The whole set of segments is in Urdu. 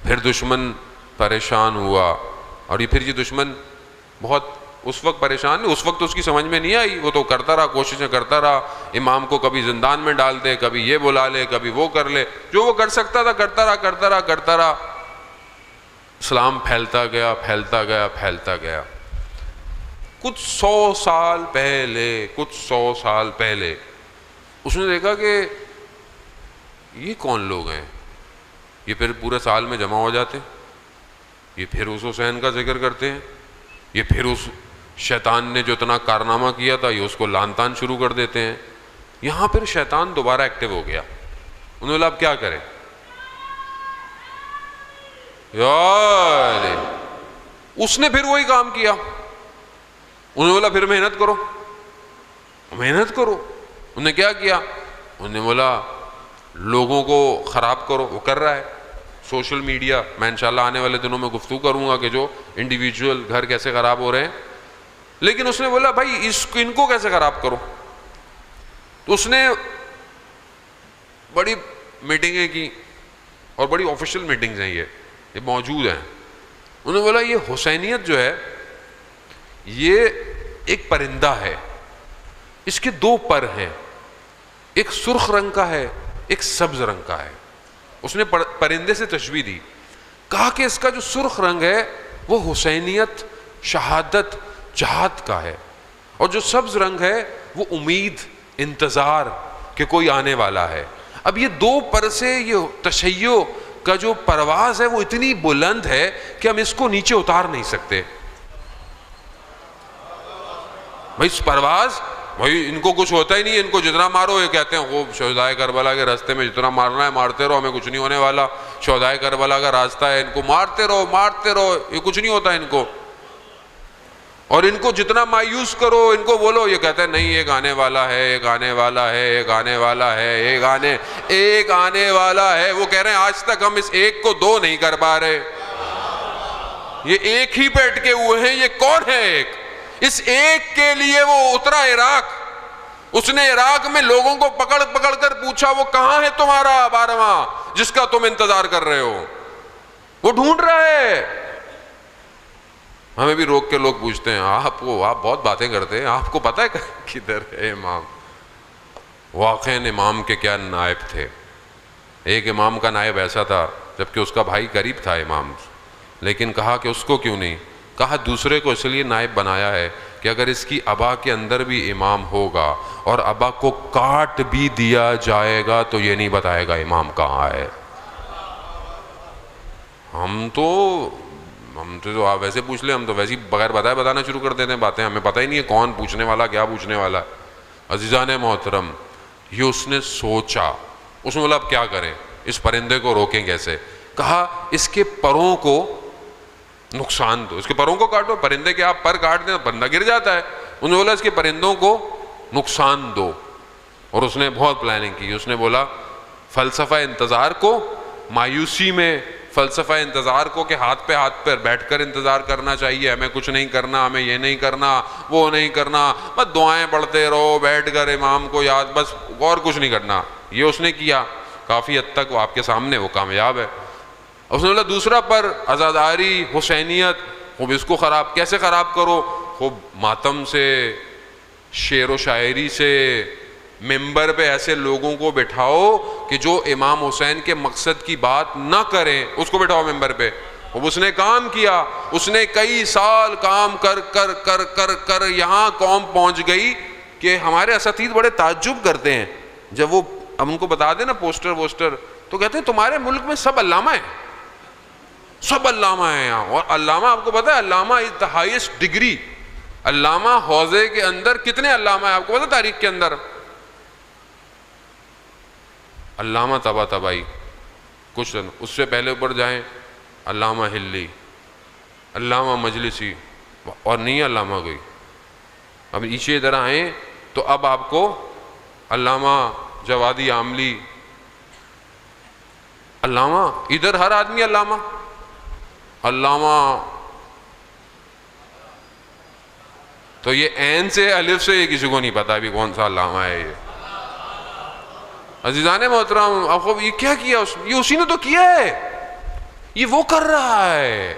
پھر دشمن پریشان ہوا، اور یہ پھر یہ دشمن بہت اس وقت پریشان نہیں، اس وقت اس کی سمجھ میں نہیں آئی، وہ تو کرتا رہا، کوششیں کرتا رہا، امام کو کبھی زندان میں ڈال دے، کبھی یہ بلا لے، کبھی وہ کر لے، جو وہ کر سکتا تھا کرتا رہا۔ اسلام پھیلتا گیا۔ کچھ سو سال پہلے اس نے دیکھا کہ یہ کون لوگ ہیں، یہ پھر پورے سال میں جمع ہو جاتے ہیں، یہ پھر اس حسین کا ذکر کرتے ہیں، یہ پھر اس شیطان نے جو اتنا کارنامہ کیا تھا یہ اس کو لان تان شروع کر دیتے ہیں۔ یہاں پھر شیطان دوبارہ ایکٹیو ہو گیا، انہوں نے بولا اب کیا کریں، یار اس نے پھر وہی کام کیا، انہوں نے بولا پھر محنت کرو۔ انہوں نے کیا کیا، انہوں نے بولا لوگوں کو خراب کرو، وہ کر رہا ہے سوشل میڈیا، میں انشاءاللہ آنے والے دنوں میں گفتگو کروں گا کہ جو انڈیویجول گھر کیسے خراب ہو رہے ہیں، لیکن اس نے بولا بھائی ان کو کیسے خراب کرو، تو اس نے بڑی میٹنگیں کی، اور بڑی آفیشیل میٹنگز ہیں، یہ موجود ہیں۔ انہوں نے بولا یہ حسینیت جو ہے یہ ایک پرندہ ہے، اس کے دو پر ہیں، ایک سرخ رنگ کا ہے، ایک سبز رنگ کا ہے۔ اس نے پرندے سے تشبیہ دی، کہا کہ اس کا جو سرخ رنگ ہے وہ حسینیت، شہادت، جہاد کا ہے، اور جو سبز رنگ ہے وہ امید، انتظار کہ کوئی آنے والا ہے۔ اب یہ دو پر سے یہ تشیع کا جو پرواز ہے وہ اتنی بلند ہے کہ ہم اس کو نیچے اتار نہیں سکتے۔ بھائی اس پرواز، بھائی ان کو کچھ ہوتا ہی نہیں ہے، ان کو جتنا مارو، یہ کہتے ہیں خوب شہدائے کربلا کے راستے میں جتنا مارنا ہے مارتے رہو، ہمیں کچھ نہیں ہونے والا، شہدائے کربلا کا راستہ ہے، ان کو مارتے رہو، یہ کچھ نہیں ہوتا ان کو، اور ان کو جتنا مایوس کرو، ان کو بولو، یہ کہتے ہیں نہیں ایک آنے والا ہے، ایک آنے والا ہے، ایک آنے والا ہے، ایک آنے والا ہے۔ وہ کہہ رہے ہیں آج تک ہم اس ایک کو دو نہیں کر پا رہے، یہ ایک ہی پہ اٹکے ہوئے ہیں، یہ کون ہے ایک؟ اس ایک کے لیے وہ اترا عراق، اس نے عراق میں لوگوں کو پکڑ کر پوچھا وہ کہاں ہے تمہارا 12واں جس کا تم انتظار کر رہے ہو، وہ ڈھونڈ رہا ہے۔ ہمیں بھی روک کے لوگ پوچھتے ہیں آپ بہت باتیں کرتے ہیں، آپ کو پتہ ہے کدھر ہے امام؟ واقعاً امام کے کیا نائب تھے، ایک امام کا نائب ایسا تھا جبکہ اس کا بھائی قریب تھا امام، لیکن کہا کہ اس کو کیوں نہیں، کہا دوسرے کو اس لیے نائب بنایا ہے کہ اگر اس کی ابا کے اندر بھی امام ہوگا اور ابا کو کاٹ بھی دیا جائے گا تو یہ نہیں بتائے گا امام کہاں ہے۔ ہم تو آپ ویسے پوچھ لیں، ہم تو ویسے ہی بغیر بتائے بتانا شروع کر دیتے ہیں باتیں، ہمیں پتہ ہی نہیں ہے کون پوچھنے والا، کیا پوچھنے والا ہے۔ عزیزان محترم، یہ اس نے سوچا، اس نے بولا اب کیا کریں، اس پرندے کو روکیں کیسے؟ کہا اس کے پروں کو نقصان دو، اس کے پروں کو کاٹو، پرندے کے آپ پر کاٹ دیں پرندہ گر جاتا ہے، انہوں نے بولا اس کے پرندوں کو نقصان دو، اور اس نے بہت پلاننگ کی۔ اس نے بولا فلسفہ انتظار کو، مایوسی میں فلسفہ انتظار کو کہ ہاتھ پہ بیٹھ کر انتظار کرنا چاہیے، ہمیں کچھ نہیں کرنا، ہمیں یہ نہیں کرنا، وہ نہیں کرنا، بس دعائیں پڑھتے رہو بیٹھ کر امام کو یاد، بس اور کچھ نہیں کرنا۔ یہ اس نے کیا، کافی حد تک وہ آپ کے سامنے وہ کامیاب ہے۔ اس نے بولا دوسرا پر عزاداری، حسینیت، خوب اس کو کیسے خراب کرو، خوب ماتم سے، شعر و شاعری سے، ممبر پہ ایسے لوگوں کو بٹھاؤ کہ جو امام حسین کے مقصد کی بات نہ کریں، اس کو بٹھاؤ ممبر پہ۔ اب اس نے کام کیا، اس نے کئی سال کام کر یہاں قوم پہنچ گئی کہ ہمارے اساتذہ بڑے تعجب کرتے ہیں جب وہ اب ان کو بتا دیں نا پوسٹر تو کہتے ہیں تمہارے ملک میں سب علامہ ہیں، سب علامہ ہیں یہاں۔ اور علامہ آپ کو پتا ہے، علامہ از دا ہائیسٹ ڈگری۔ علامہ حوزے کے اندر کتنے علامہ ہیں آپ کو پتا تاریخ کے اندر؟ علامہ طباطبائی کچھ، اس سے پہلے اوپر جائیں علامہ ہلی، علامہ مجلسی، اور نہیں علامہ کوئی۔ اب نیچے ادھر آئیں تو اب آپ کو علامہ جوادی عاملی، علامہ ادھر ہر آدمی علامہ تو یہ عین سے الف سے یہ کسی کو نہیں پتا بھی کون سا علامہ ہے یہ۔ عزیزان محترم، آپ کو یہ کیا کیا، یہ اسی نے تو کیا ہے، یہ وہ کر رہا ہے.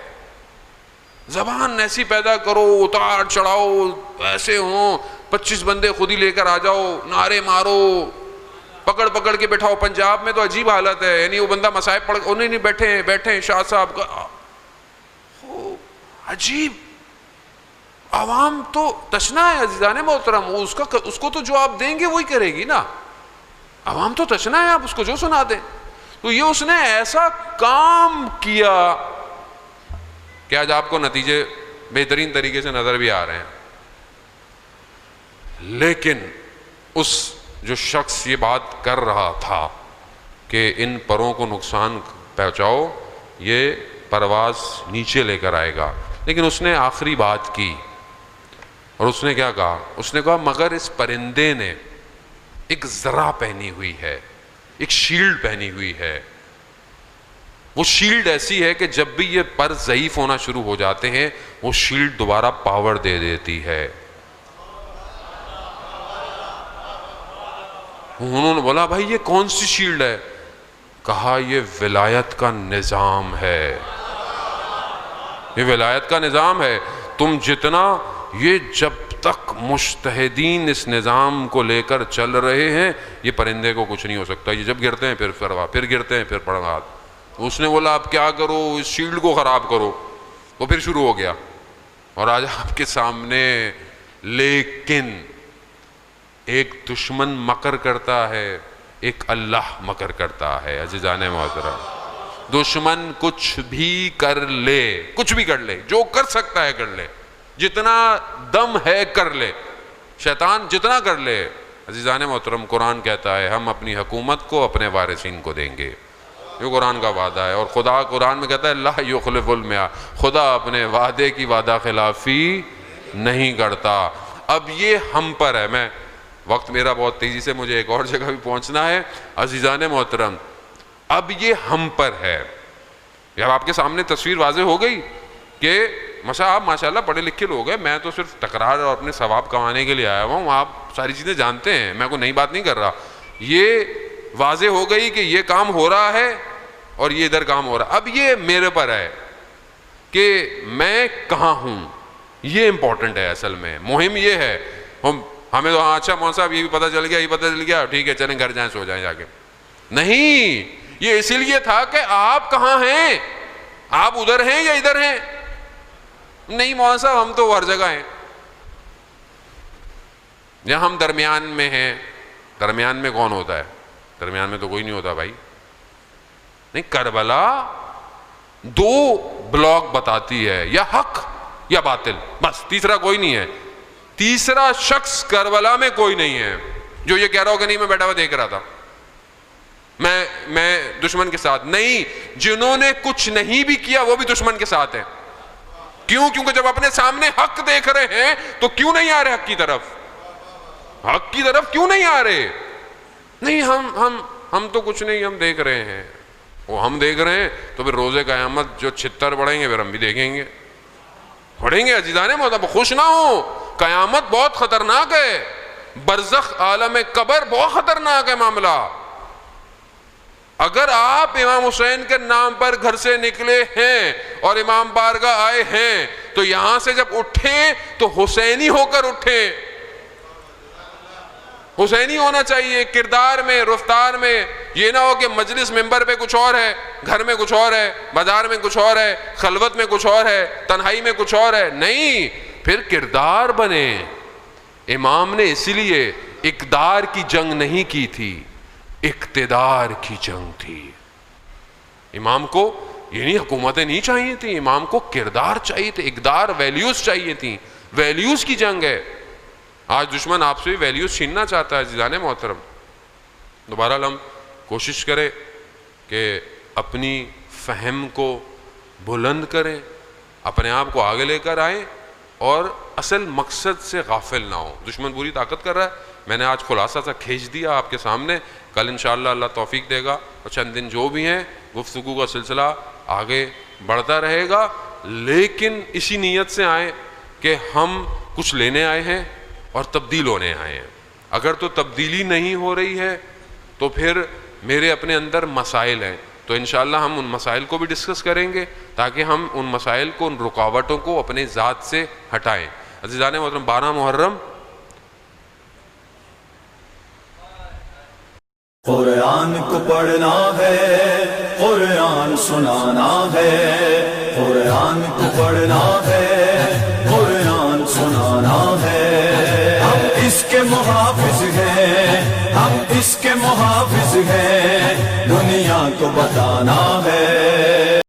زبان ایسی پیدا کرو, اتار چڑھاؤ ایسے ہوں, 25 بندے خود ہی لے کر آ جاؤ, نعرے مارو, پکڑ پکڑ کے بٹھاؤ. پنجاب میں تو عجیب حالت ہے, یعنی وہ بندہ مصائب پڑھ, انہیں نہیں بیٹھے شاہ صاحب کا, عجیب. عوام تو تشنا ہے عزیزان محترم, اس کو تو جو آپ دیں گے وہی کرے گی نا. عوام تو تشنا ہے, آپ اس کو جو سنا دیں. تو یہ اس نے ایسا کام کیا کہ آج آپ کو نتیجے بہترین طریقے سے نظر بھی آ رہے ہیں. لیکن اس جو شخص یہ بات کر رہا تھا کہ ان پروں کو نقصان پہنچاؤ, یہ پرواز نیچے لے کر آئے گا, لیکن اس نے آخری بات کی اور اس نے کیا کہا؟ اس نے کہا مگر اس پرندے نے ایک ذرہ پہنی ہوئی ہے, ایک شیلڈ پہنی ہوئی ہے. وہ شیلڈ ایسی ہے کہ جب بھی یہ پر ضعیف ہونا شروع ہو جاتے ہیں وہ شیلڈ دوبارہ پاور دے دیتی ہے. انہوں نے بولا بھائی یہ کون سی شیلڈ ہے؟ کہا یہ ولایت کا نظام ہے, یہ ولایت کا نظام ہے. تم جتنا یہ جب تک مجتہدین اس نظام کو لے کر چل رہے ہیں یہ پرندے کو کچھ نہیں ہو سکتا. یہ جب گرتے ہیں پھر فروا, پھر گرتے ہیں پھر پڑھا. اس نے بولا اب کیا کرو, اس شیلڈ کو خراب کرو. وہ پھر شروع ہو گیا. اور آج آپ کے سامنے لیکن ایک دشمن مکر کرتا ہے, ایک اللہ مکر کرتا ہے. عزیزان محترم, دشمن کچھ بھی کر لے, کچھ بھی کر لے, جو کر سکتا ہے کر لے, جتنا دم ہے کر لے, شیطان جتنا کر لے. عزیزان محترم, قرآن کہتا ہے ہم اپنی حکومت کو اپنے وارثین کو دیں گے. یہ قرآن کا وعدہ ہے. اور خدا قرآن میں کہتا ہے لا یخلف المیعاد, خدا اپنے وعدے کی وعدہ خلافی نہیں کرتا. اب یہ ہم پر ہے. میں وقت میرا بہت تیزی سے, مجھے ایک اور جگہ بھی پہنچنا ہے. عزیزان محترم, اب یہ ہم پر ہے. یار آپ کے سامنے تصویر واضح ہو گئی کہ آپ ماشاءاللہ پڑھے لکھے لوگ ہیں, میں تو صرف تکرار اور اپنے ثواب کمانے کے لیے آیا ہوں. آپ ساری چیزیں جانتے ہیں, میں کوئی نئی بات نہیں کر رہا. یہ واضح ہو گئی کہ یہ کام ہو رہا ہے اور یہ ادھر کام ہو رہا ہے. اب یہ میرے پر ہے کہ میں کہاں ہوں, یہ امپورٹنٹ ہے. اصل میں مہم یہ ہے. ہمیں تو اچھا مولوی صاحب یہ بھی پتہ چل گیا, یہ پتہ چل گیا, ٹھیک ہے چلیں گھر جائیں, سو جائیں جا کے. نہیں, یہ اسی لیے تھا کہ آپ کہاں ہیں, آپ ادھر ہیں یا ادھر ہیں. نہیں مولوی صاحب ہم تو ہر جگہ ہیں, یا ہم درمیان میں ہیں. درمیان میں کون ہوتا ہے؟ درمیان میں تو کوئی نہیں ہوتا بھائی. نہیں, کربلا 2 بلاک بتاتی ہے, یا حق یا باطل, بس تیسرا کوئی نہیں ہے. تیسرا شخص کربلا میں کوئی نہیں ہے جو یہ کہہ رہا ہو کہ نہیں میں بیٹھا ہوا دیکھ رہا تھا, میں دشمن کے ساتھ. نہیں, جنہوں نے کچھ نہیں بھی کیا وہ بھی دشمن کے ساتھ ہیں. کیوں؟ کیونکہ جب اپنے سامنے حق دیکھ رہے ہیں تو کیوں نہیں آ رہے حق کی طرف؟ حق کی طرف کیوں نہیں آ رہے؟ نہیں ہم تو کچھ نہیں, ہم دیکھ رہے ہیں. وہ ہم دیکھ رہے ہیں تو پھر روزے قیامت جو چھتر پڑیں گے پھر ہم بھی دیکھیں گے, پڑھیں گے. عزیزانے محترم, خوش نہ ہو, قیامت بہت خطرناک ہے. برزخ عالم قبر بہت خطرناک ہے معاملہ. اگر آپ امام حسین کے نام پر گھر سے نکلے ہیں اور امام بارگاہ آئے ہیں تو یہاں سے جب اٹھیں تو حسینی ہو کر اٹھیں. حسینی ہونا چاہیے کردار میں, رفتار میں. یہ نہ ہو کہ مجلس ممبر پہ کچھ اور ہے, گھر میں کچھ اور ہے, بازار میں کچھ اور ہے, خلوت میں کچھ اور ہے, تنہائی میں کچھ اور ہے. نہیں, پھر کردار بنے. امام نے اسی لیے اقدار کی جنگ نہیں کی تھی, اقتدار کی جنگ تھی. امام کو یہ نہیں حکومتیں نہیں چاہیے تھیں, امام کو کردار چاہیے تھے, اقدار, ویلیوز چاہیے تھیں. ویلیوز کی جنگ ہے. آج دشمن آپ سے ویلیوز چھیننا چاہتا ہے. عزیزان محترم, دوبارہ ہم کوشش کریں کہ اپنی فہم کو بلند کریں, اپنے آپ کو آگے لے کر آئیں اور اصل مقصد سے غافل نہ ہوں. دشمن پوری طاقت کر رہا ہے. میں نے آج خلاصہ سا کھینچ دیا آپ کے سامنے. کل انشاءاللہ اللہ توفیق دے گا اور چند دن جو بھی ہیں گفتگو کا سلسلہ آگے بڑھتا رہے گا. لیکن اسی نیت سے آئیں کہ ہم کچھ لینے آئے ہیں اور تبدیل ہونے آئے ہیں. اگر تو تبدیلی نہیں ہو رہی ہے تو پھر میرے اپنے اندر مسائل ہیں. تو انشاءاللہ ہم ان مسائل کو بھی ڈسکس کریں گے تاکہ ہم ان مسائل کو، ان رکاوٹوں کو اپنے ذات سے ہٹائیں. عزیزان محترم، 12 محرم قرآن کو پڑھنا ہے، قرآن سنانا ہے، قرآن کو پڑھنا ہے، قرآن سنانا ہے. ہم اس کے محافظ ہیں، ہم اس کے محافظ ہیں، دنیا کو بتانا ہے.